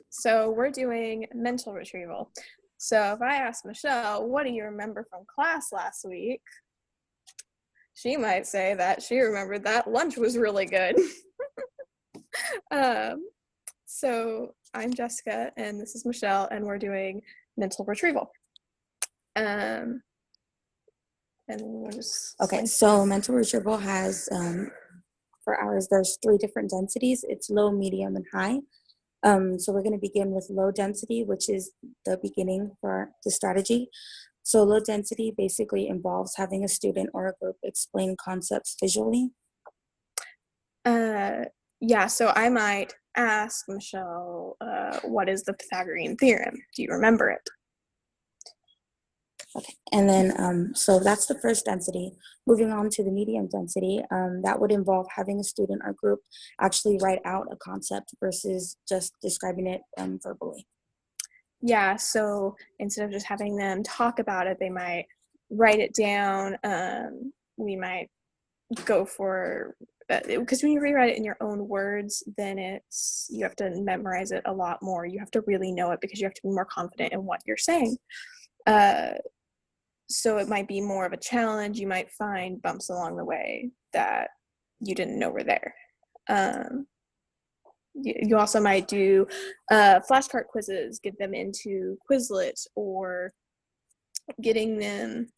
So we're doing mental retrieval. So if I ask Michelle, what do you remember from class last week? She might say that she remembered that lunch was really good. So I'm Jessica and this is Michelle and we're doing mental retrieval. And we'll just Okay, so mental retrieval has, for ours, there's 3 different densities. It's low, medium, and high. So we're going to begin with low density, which is the beginning for the strategy. So low density basically involves having a student or a group explain concepts visually. Yeah, so I might ask Michelle, what is the Pythagorean theorem? Do you remember it? Okay, and then, so that's the first density. Moving on to the medium density, that would involve having a student or group actually write out a concept versus just describing it verbally. Yeah, so instead of just having them talk about it, they might write it down. We might go for, because when you rewrite it in your own words, then you have to memorize it a lot more. You have to really know it because you have to be more confident in what you're saying. So it might be more of a challenge. You might find bumps along the way that you didn't know were there. You also might do flashcard quizzes, get them into Quizlet, or getting them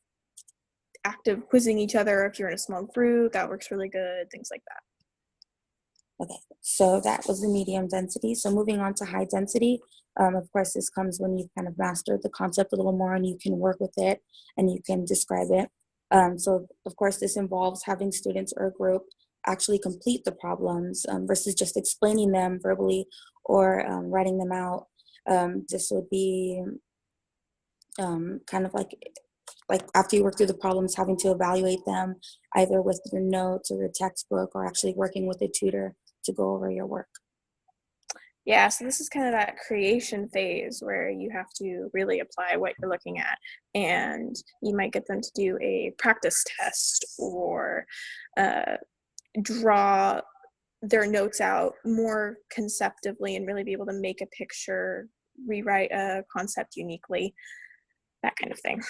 active quizzing each other if you're in a small group. That works really good, things like that. Okay, so that was the medium density. So moving on to high density, of course, this comes when you've kind of mastered the concept a little more and you can work with it and you can describe it. So, of course, this involves having students or a group actually complete the problems versus just explaining them verbally or writing them out. This would be kind of like after you work through the problems, having to evaluate them either with your notes or your textbook or actually working with a tutor to go over your work. Yeah, so this is kind of that creation phase where you have to really apply what you're looking at, and you might get them to do a practice test or draw their notes out more conceptively and really be able to make a picture, rewrite a concept uniquely, that kind of thing.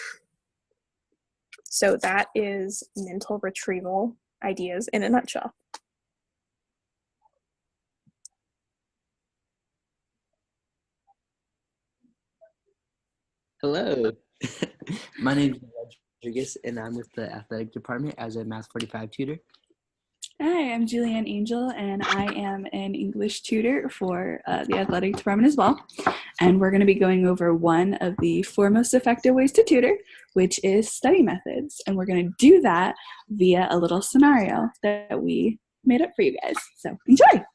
So that is mental retrieval ideas in a nutshell. Hello, my name is Rodriguez, and I'm with the athletic department as a Math 45 tutor. Hi, I'm Julianne Angel, and I am an English tutor for the athletic department as well. And we're going to be going over one of the 4 most effective ways to tutor, which is study methods. And we're going to do that via a little scenario that we made up for you guys. So enjoy!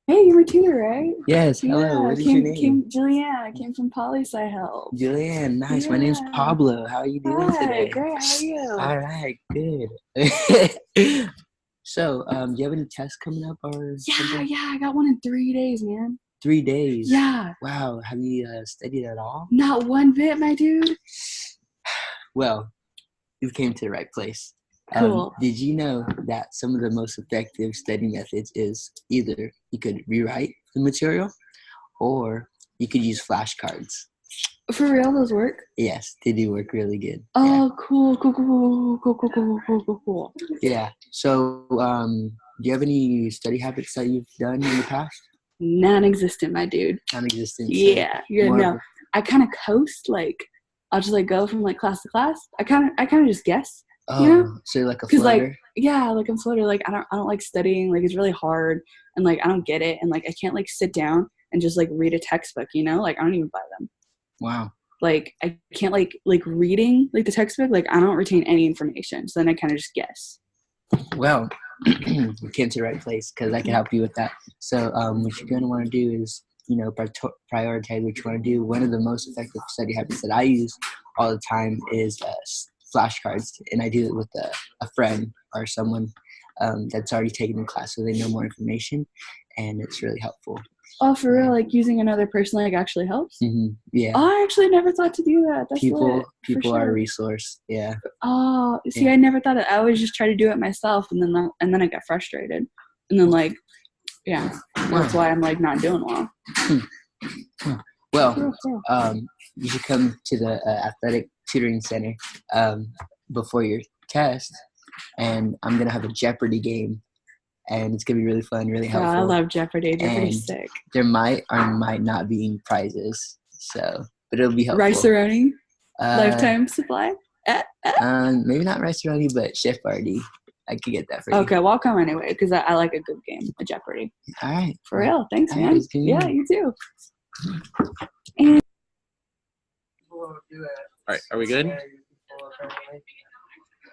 Hey, you're a tutor, right? Yes, hello, what is your name? Julianne, I came from Poli-Sci Health. Julianne, nice, Yeah. My name's Pablo. How are you doing today? Great, how are you? All right, good. So, do you have any tests coming up or something? Yeah, I got one in 3 days, man. 3 days? Yeah. Wow, have you studied at all? Not one bit, my dude. Well, you came to the right place. Cool. Did you know that some of the most effective study methods is either you could rewrite the material or you could use flashcards? For real, those work? Yes, they do work really good. Oh, yeah. Cool. Yeah. So, do you have any study habits that you've done in the past? Non-existent, my dude. Non-existent. Yeah. No. I kind of coast. Like, I'll just like go from like class to class. I kind of just guess. Oh, you know? So you're like a floater? Like, yeah, like I'm floater. Like I don't like studying. Like it's really hard, and like I don't get it, and like I can't like sit down and just like read a textbook. You know, like I don't even buy them. Wow. Like I can't like reading like the textbook. Like I don't retain any information, so then I kind of just guess. Well, you came to the right place because I can help you with that. So, what you're gonna want to do is, prioritize what you want to do. One of the most effective study habits that I use all the time is flashcards, and I do it with a friend or someone that's already taken the class, so they know more information, and it's really helpful. Oh, for real? Like using another person like actually helps? Mm-hmm. Yeah. Oh, I actually never thought to do that. That's people sure. are a resource. Yeah. Oh, see, yeah. I never thought it. I always just try to do it myself, and then I got frustrated, and then like, yeah. That's why I'm like not doing well. Well, you should come to the athletic tutoring center before your test, and I'm gonna have a Jeopardy game, and it's gonna be really fun, really helpful. I love Jeopardy. Jeopardy's sick. There might or might not be prizes, so but it'll be helpful. Rice-A-Roni, lifetime supply. Maybe not Rice-A-Roni, but Chef Party. I could get that for you. Okay, well I'll come anyway because I like a good game, a Jeopardy. All right. For real. Thanks, All man. right, Yeah, you too. And All right, are we good?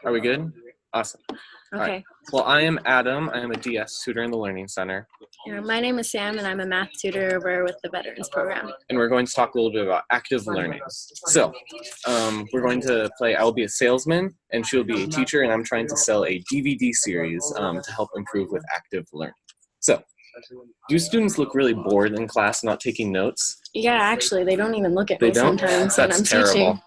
Are we good? Awesome. All Okay. right. Well, I am Adam. I am a DS tutor in the Learning Center, Yeah, my name is Sam, and I'm a math tutor over with the Veterans Program. and we're going to talk a little bit about active learning. So, we're going to play I will be a salesman, and she'll be a teacher, and I'm trying to sell a DVD series to help improve with active learning. So, do students look really bored in class not taking notes? Yeah, actually, they don't even look at They me don't? sometimes when That's I'm terrible. teaching.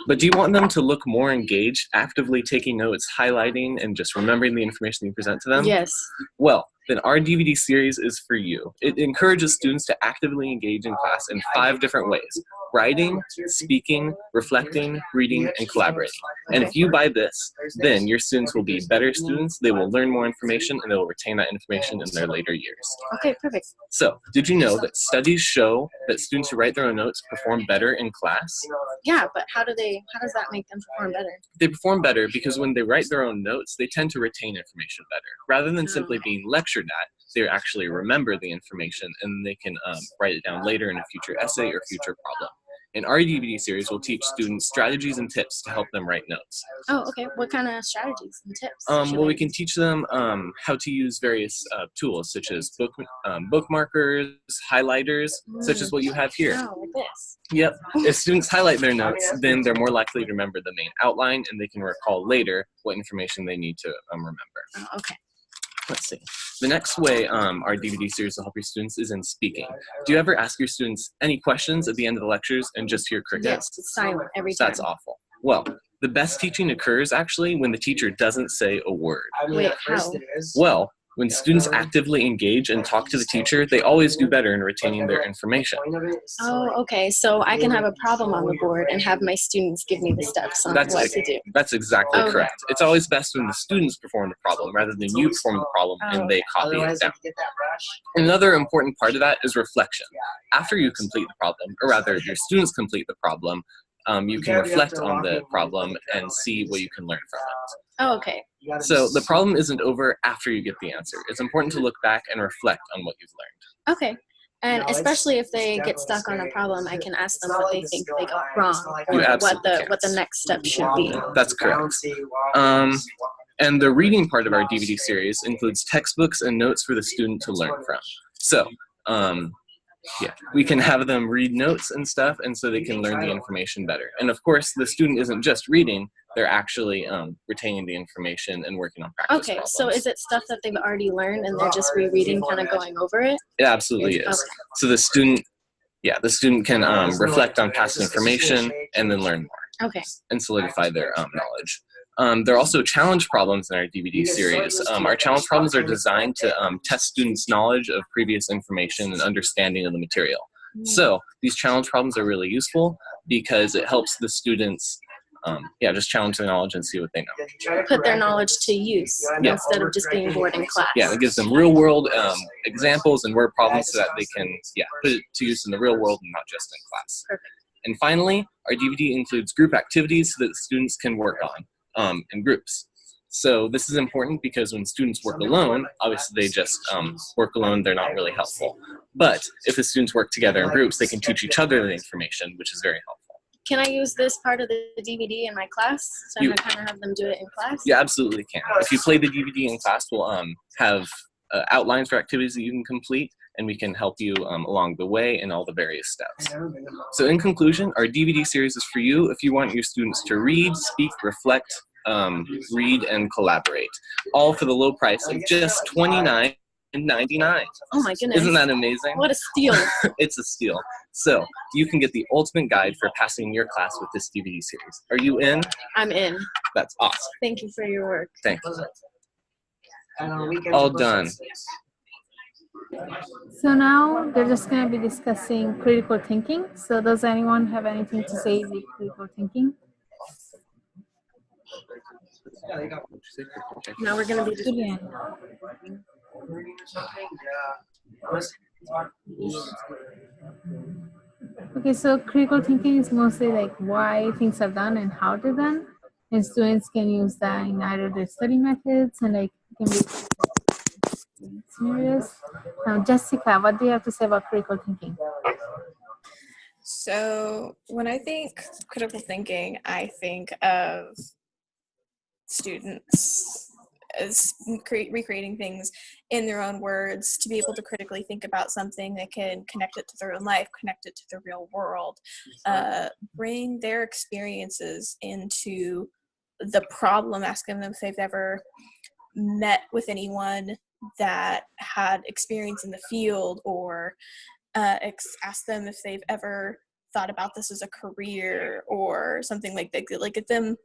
But do you want them to look more engaged, actively taking notes, highlighting, and just remembering the information you present to them? Yes. Well, then our DVD series is for you. It encourages students to actively engage in class in 5 different ways: writing, speaking, reflecting, reading, and collaborating. And if you buy this, then your students will be better students, they will learn more information, and they will retain that information in their later years. Okay, perfect. So, did you know that studies show that students who write their own notes perform better in class? Yeah, but how does that make them perform better? They perform better because when they write their own notes, they tend to retain information better. Rather than simply being lectured at, they actually remember the information and they can write it down later in a future essay or future problem. In our DVD series, we'll teach students strategies and tips to help them write notes. Oh, okay. What kind of strategies and tips? Well, we can teach them how to use various tools such as bookmarkers, highlighters, such as what you have here. Oh, like this. Yep. If students highlight their notes, then they're more likely to remember the main outline, and they can recall later what information they need to remember. Oh, okay. Let's see. The next way our DVD series will help your students is in speaking. Do you ever ask your students any questions at the end of the lectures and just hear crickets? Yes, it's silent every time. That's awful. Well, the best teaching occurs actually when the teacher doesn't say a word. Wait, how? Well, when students actively engage and talk to the teacher, they always do better in retaining their information. Oh, okay. So I can have a problem on the board and have my students give me the steps on what to do. That's exactly Okay. correct. It's always best when the students perform the problem rather than you perform the problem and they copy it down. Another important part of that is reflection. After you complete the problem, or rather your students complete the problem, you can reflect on the problem and see what you can learn from it. Oh, okay. So the problem isn't over after you get the answer. It's important to look back and reflect on what you've learned. Okay. And especially if they get stuck on a problem, I can ask them what they think they got wrong You or absolutely what the next step should be. That's correct. And the reading part of our DVD series includes textbooks and notes for the student to learn from. So, yeah, we can have them read notes and stuff, and so they can learn the information better. And of course, the student isn't just reading, they're actually retaining the information and working on practice Okay, problems. so is it stuff that they've already learned and they're just rereading, kind of going over it? It absolutely is. Okay. So the student can reflect on past information and then learn more Okay. and solidify their knowledge. There are also challenge problems in our DVD series. Our challenge problems are designed to test students' knowledge of previous information and understanding of the material. So these challenge problems are really useful because it helps the students just challenge their knowledge and see what they know. Put their knowledge to use instead of just being bored in class. Yeah, it gives them real world examples and word problems so that they can put it to use in the real world and not just in class. Perfect. And finally, our DVD includes group activities so that the students can work on in groups. So this is important because when students work alone, obviously they just work alone, they're not really helpful. But if the students work together in groups, they can teach each other the information, which is very helpful. Can I use this part of the DVD in my class? So I kind of have them do it in class? You absolutely can. If you play the DVD in class, we'll have outlines for activities that you can complete, and we can help you along the way in all the various steps. So in conclusion, our DVD series is for you if you want your students to read, speak, reflect, read, and collaborate, all for the low price of just $29.99. Oh my goodness. Isn't that amazing? What a steal. It's a steal. So you can get the ultimate guide for passing your class with this DVD series. Are you in? I'm in. That's awesome. Thank you for your work. Thank you. All done. So now they're just going to be discussing critical thinking. So does anyone have anything to say with critical thinking? Now we're going to be just Julian. Okay, so critical thinking is mostly like why things are done and how they're done. And students can use that in either their study methods and like can be scenarios. Now, Jessica, what do you have to say about critical thinking? So when I think critical thinking, I think of students as recreating things in their own words to be able to critically think about something. They can connect it to their own life, connect it to the real world, bring their experiences into the problem, asking them if they've ever met with anyone that had experience in the field, or ask them if they've ever thought about this as a career or something like that. Like, get them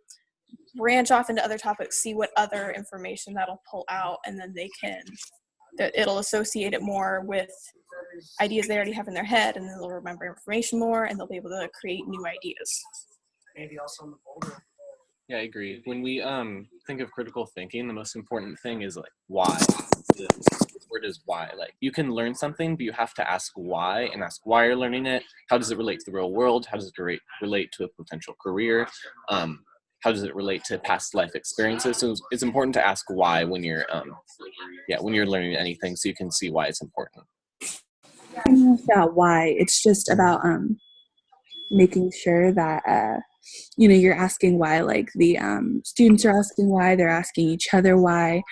branch off into other topics, see what other information that'll pull out, and then it'll associate it more with ideas they already have in their head, and then they'll remember information more, and they'll be able to create new ideas. Yeah, I agree. When we think of critical thinking, the most important thing is like why. The word is why. Like, you can learn something, but you have to ask why, and ask why you're learning it. How does it relate to the real world? How does it relate to a potential career? How does it relate to past life experiences? So it's important to ask why when you're learning anything, so you can see why it's important. About why, it's just about making sure that you're asking why, like the students are asking why, they're asking each other why,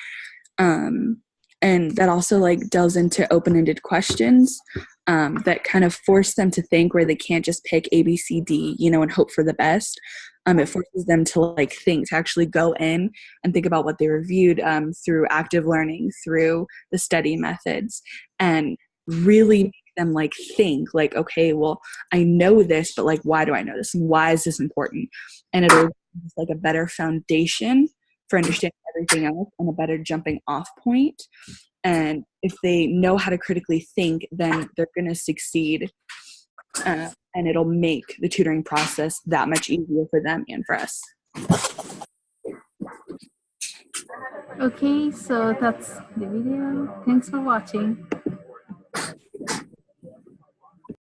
and that also like delves into open-ended questions that kind of force them to think, where they can't just pick A, B, C, D, and hope for the best. It forces them to like think, to actually go in and think about what they reviewed through active learning, through the study methods, and really make them like think like, okay, well, I know this, but like, why do I know this? And why is this important? And it'll be like a better foundation for understanding everything else, and a better jumping off point. And if they know how to critically think, then they're going to succeed. And it'll make the tutoring process that much easier for them and for us. Okay, so that's the video. Thanks for watching.